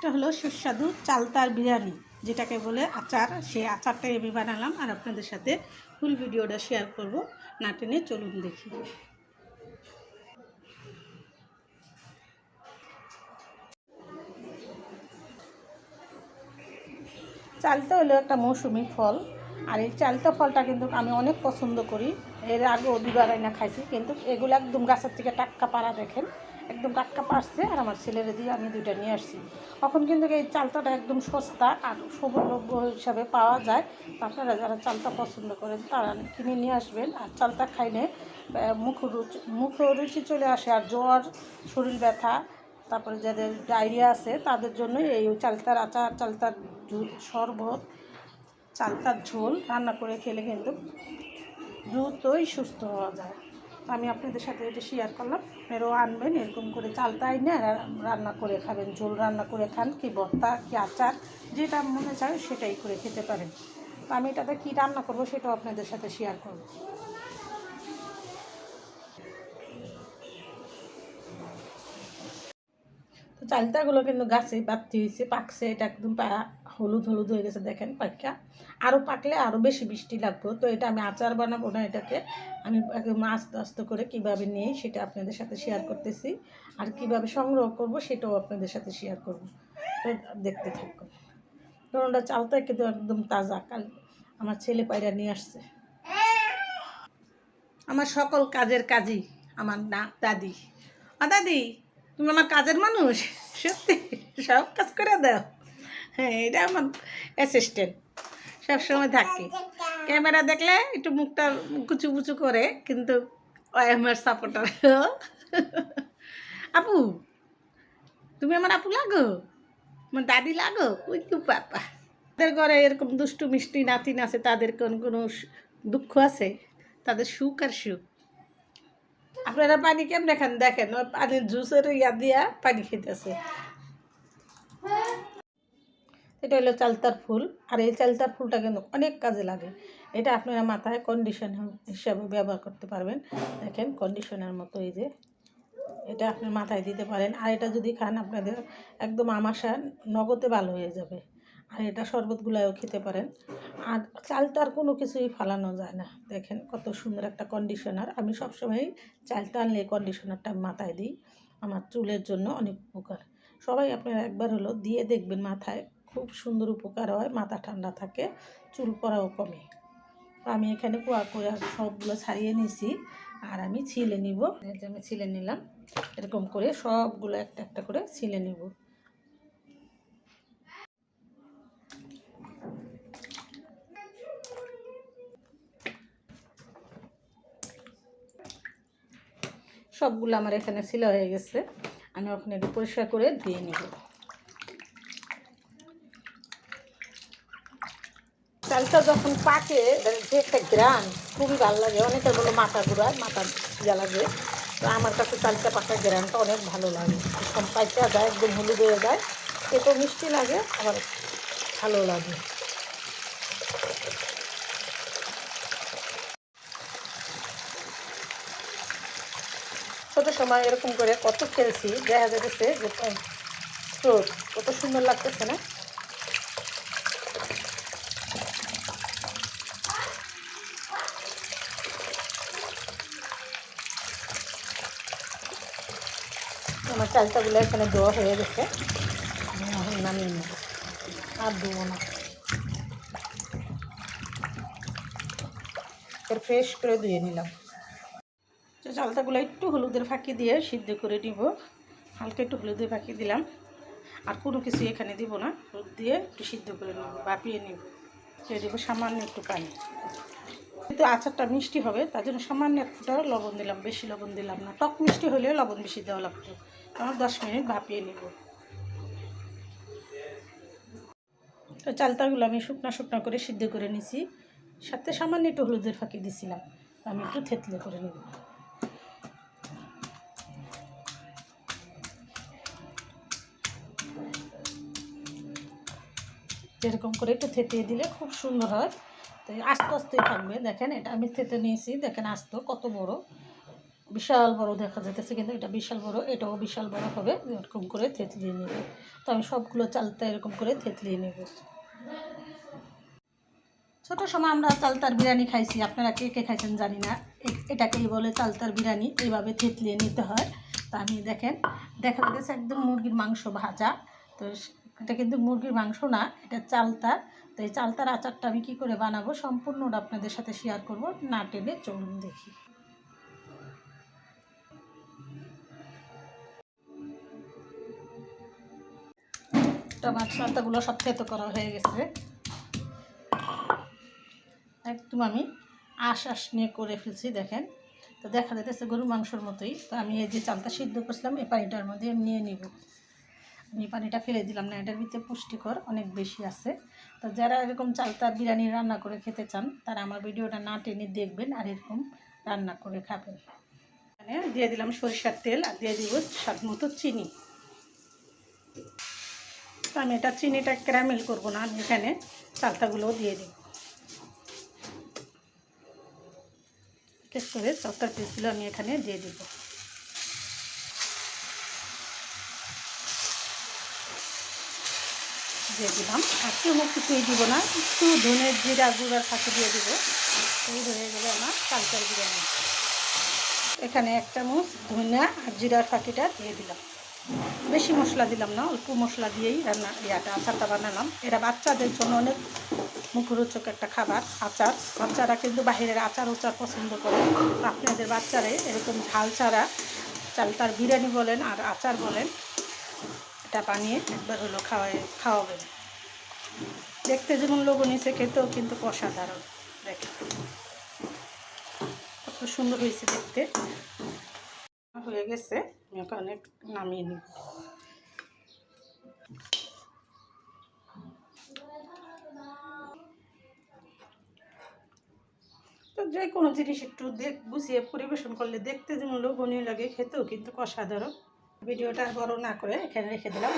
আজটা হলো সুস্বাদু চালতার বিরিয়ানি, যেটাকে বলে আচার। সেই আচারটাই আমি বানালাম আর আপনাদের সাথে ফুল ভিডিওটা শেয়ার করব। না টেনে চলুন দেখি। চালতা হলো একটা মৌসুমি ফল, আর এই চালতা ফলটা কিন্তু আমি অনেক পছন্দ করি। এর আগেও দুবার না খাইছি, কিন্তু এগুলো একদম গাছের থেকে টাটকা পাড়া, দেখেন একদম টাটকা পারছে। আর আমার ছেলেরে দিয়ে আমি দুইটা নিয়ে আসছি। এখন কিন্তু এই চালতাটা একদম সস্তা আর সুলভ্য হিসাবে পাওয়া যায়। আপনারা যারা চালতা পছন্দ করেন তারা কিনে নিয়ে আসবেন। আর চালতা খাইলে মুখরুচি চলে আসে, আর জ্বর, শরীর ব্যথা, তারপরে যাদের ডায়রিয়া আছে তাদের জন্য এই চালতার আচার, চালতার শরবত, চালতার ঝোল রান্না করে খেলে কিন্তু দ্রুতই সুস্থ হওয়া যায়। আমি আপনাদের সাথে এটা শেয়ার করলাম। এরও আনবেন, এরকম করে চালতা এনে রান্না করে খাবেন। ঝোল রান্না করে খান, কি ভর্তা, কি আচার, যেটা মনে চায় সেটাই করে খেতে পারেন। তো আমি এটাতে কী রান্না করব সেটাও আপনাদের সাথে শেয়ার করব। তো চালতাগুলো কিন্তু গাছে বাড়তি হয়েছে, পাকছে, এটা একদম হলুদ হলুদ হয়ে গেছে, দেখেন পাকা। আরও পাকলে আরও বেশি বৃষ্টি লাগবে। তো এটা আমি আচার বানাবো না, এটাকে আমি একদম আস্তে আস্তে করে কীভাবে নিই সেটা আপনাদের সাথে শেয়ার করতেছি। আর কিভাবে সংগ্রহ করব সেটাও আপনাদের সাথে শেয়ার করব। তো দেখতে থাকুন। ধরুন ওটা চালতা কিন্তু একদম তাজা, কাল আমার ছেলে পায়রা নিয়ে আসছে। আমার সকল কাজের কাজই আমার দাদি। দাদি, তুমি আমার কাজের মানুষ, সত্যি সব কাজ করে দাও। হ্যাঁ, এটা আমার অ্যাসিস্ট্যান্ট, সবসময় থাকে। ক্যামেরা দেখলে একটু মুখটা কুচু কুচু করে, কিন্তু ওই আমার সাপোর্টার। আপু, তুমি আমার আপু লাগো, আমার দাদি লাগো, ওই তো পাপা। তাদের ঘরে এরকম দুষ্টু মিষ্টি নাতিন আছে, তাদের কোনো দুঃখ আছে? তাদের সুখ আর সুখ। আপনারা পানি কেমন খান দেখেন, ওই পানির জুসের ইয়া দিয়া পানি খেতেছে। এটা হলো চালতার ফুল, আর এই চালতার ফুলটা কিন্তু অনেক কাজে লাগে। এটা আপনারা মাথায় কন্ডিশনার হিসাবে ব্যবহার করতে পারবেন। দেখেন কন্ডিশনার মতো, এই যে এটা আপনার মাথায় দিতে পারেন। আর এটা যদি খান আপনাদের একদম আমাশা নগদে ভালো হয়ে যাবে। আর এটা শরবতগুলাও খেতে পারেন। আর চালতার কোনো কিছুই ফালানো যায় না। দেখেন কত সুন্দর একটা কন্ডিশনার। আমি সবসময় চালতা আনলে কন্ডিশনারটা মাথায় দিই, আমার চুলের জন্য অনেক উপকার। সবাই আপনারা একবার হলো দিয়ে দেখবেন, মাথায় খুব সুন্দর উপকার হয়, মাথা ঠান্ডা থাকে, চুল পড়াও কমে। আমি এখানে কুয়া করে সবগুলো ছাড়িয়ে নিছি, আর আমি ছিলে নিব। এই যে আমি ছিলে নিলাম, এরকম করে সবগুলো একটা একটা করে ছিলে নিব। সবগুলো আমার এখানে ছিলা হয়ে গেছে, আমি ওখানে একটু পরিষ্কার করে ধুয়ে নিব। চালটা যখন পাকে, যে একটা গ্রান খুবই ভালো লাগে। অনেকের বলো মাথা ঘুরায়, মাথা ইয়া লাগে। তো আমার কাছে চালটা পাকা গ্রানটা অনেক ভালো লাগে। এরকম পাইকা যায়, একদম হলুদ হয়ে যায়, এত মিষ্টি লাগে, আবার ভালো লাগে। ছোটো সময় এরকম করে কত খেলছি, দেখা যাচ্ছে যে স্রোত কত সুন্দর লাগতেছে না? আমার চালটাগুলো এখানে ধোয়া হয়ে গেছে, আমি এখন নামিয়ে নেব, আর ধোবো না। এর ফ্রেশ করে ধুয়ে নিলাম। তো চালতাগুলো একটু হলুদের ফাঁকি দিয়ে সিদ্ধ করে নিব। হালকা একটু হলুদের ফাঁকি দিলাম, আর কোনো কিছু এখানে দিব না। হলুদ দিয়ে একটু সিদ্ধ করে নেব, ভাপিয়ে নেব। দিয়ে দেবো সামান্য একটু পানি। কিন্তু আচারটা মিষ্টি হবে, তার জন্য সামান্য একটুটা লবণ দিলাম, বেশি লবণ দিলাম না। টক মিষ্টি হলে লবণ বেশি দেওয়া লাগতো। আমার 10 মিনিট ভাপিয়ে নেব। তো চালতাগুলো আমি শুকনো শুকনো করে সিদ্ধ করে নিছি, সাথে সামান্য একটু হলুদের ফাঁকি দিছিলাম। আমি একটু থেতলে করে নেব। এরকম করে একটু থেতিয়ে দিলে খুব সুন্দর হয়। তো আস্তে আস্তেই থাকবে। দেখেন এটা আমি থেতে নিয়েছি, দেখেন আস্ত কত বড়, বিশাল বড় দেখা যাইতেছে, কিন্তু এটা বিশাল বড়, এটাও বিশাল বড় হবে। এরকম করে থেতলিয়ে নেব। তো আমি সবগুলো চালতা এরকম করে থেতলিয়ে নেব। ছোটো সময় আমরা চালতার বিরিয়ানি খাইছি, আপনারা কে কে খাইছেন জানি না। এটাকেই বলে চালতার বিরিয়ানি, এইভাবে থেতলিয়ে নিতে হয়। তা আমি দেখা যাচ্ছে একদম মুরগির মাংস ভাজা। তো এটা কিন্তু মুরগির মাংস না, এটা চালতার। তো এই চালতার আচারটা আমি কী করে বানাবো সম্পূর্ণটা আপনাদের সাথে শেয়ার করব, না টেনে চলুন দেখি। আমার চালতাগুলো সব থেতো করা হয়ে গেছে, একদম আমি আশ নিয়ে করে ফেলছি দেখেন। তো দেখা যাইতেছে গরুর মাংসর মতোই। তো আমি এই যে চালটা সিদ্ধ করছিলাম এই পানিটার মধ্যে আমি নিয়ে নিব। আমি পানিটা ফেলে দিলাম না, এটার ভিতরে পুষ্টিকর অনেক বেশি আছে। তো যারা এরকম চালতার বিরিয়ানি রান্না করে খেতে চান তারা আমার ভিডিওটা না টেনে দেখবেন আর এরকম রান্না করে খাবেন। এখানে দিয়ে দিলাম সরিষার তেল আর দিয়ে দিব স্বাদ মতো চিনি। তো আমি এটা চিনিটা ক্যারামেল করবো না, আমি এখানে চালতাগুলোও দিয়ে দিব। টেস্ট করে চালতার পিসগুলো আমি এখানে দিয়ে দিব। দিয়ে দিলাম, আর কোনো কিছুই দিব না, একটু ধনে জিরা গুঁড়ার ফাঁকি দিয়ে দিব। এই হয়ে যাবে আমার চালতার বিরিয়ানি। এখানে 1 চামচ ধনিয়া আর জিরার ফাঁকিটা দিয়ে দিলাম। বেশি মশলা দিলাম না, অল্প মশলা দিয়েই আচারটা বানালাম। এটা বাচ্চাদের জন্য অনেক মুখরোচক একটা খাবার আচার। বাচ্চারা কিন্তু বাহিরের আচার পছন্দ করে। আপনাদের বাচ্চারা এরকম ঝাল ছাড়া চালতার বিরিয়ানি বলেন আর আচার বলেন, এটা বানিয়ে একবার হলো খাওয়াবেন। দেখতে যেমন লোভনীয়, খেতেও কিন্তু অসাধারণ। দেখেন কত সুন্দর হয়েছে দেখতে। হয়ে গেছে, আমি ওখানে নামিয়ে নিব। তো যে কোনো জিনিস একটু গুছিয়ে পরিবেশন করলে দেখতে যেমন লোভনীয় লাগে, খেতেও কিন্তু অসাধারণ। ভিডিওটা বড় না করে এখানে রেখে দিলাম।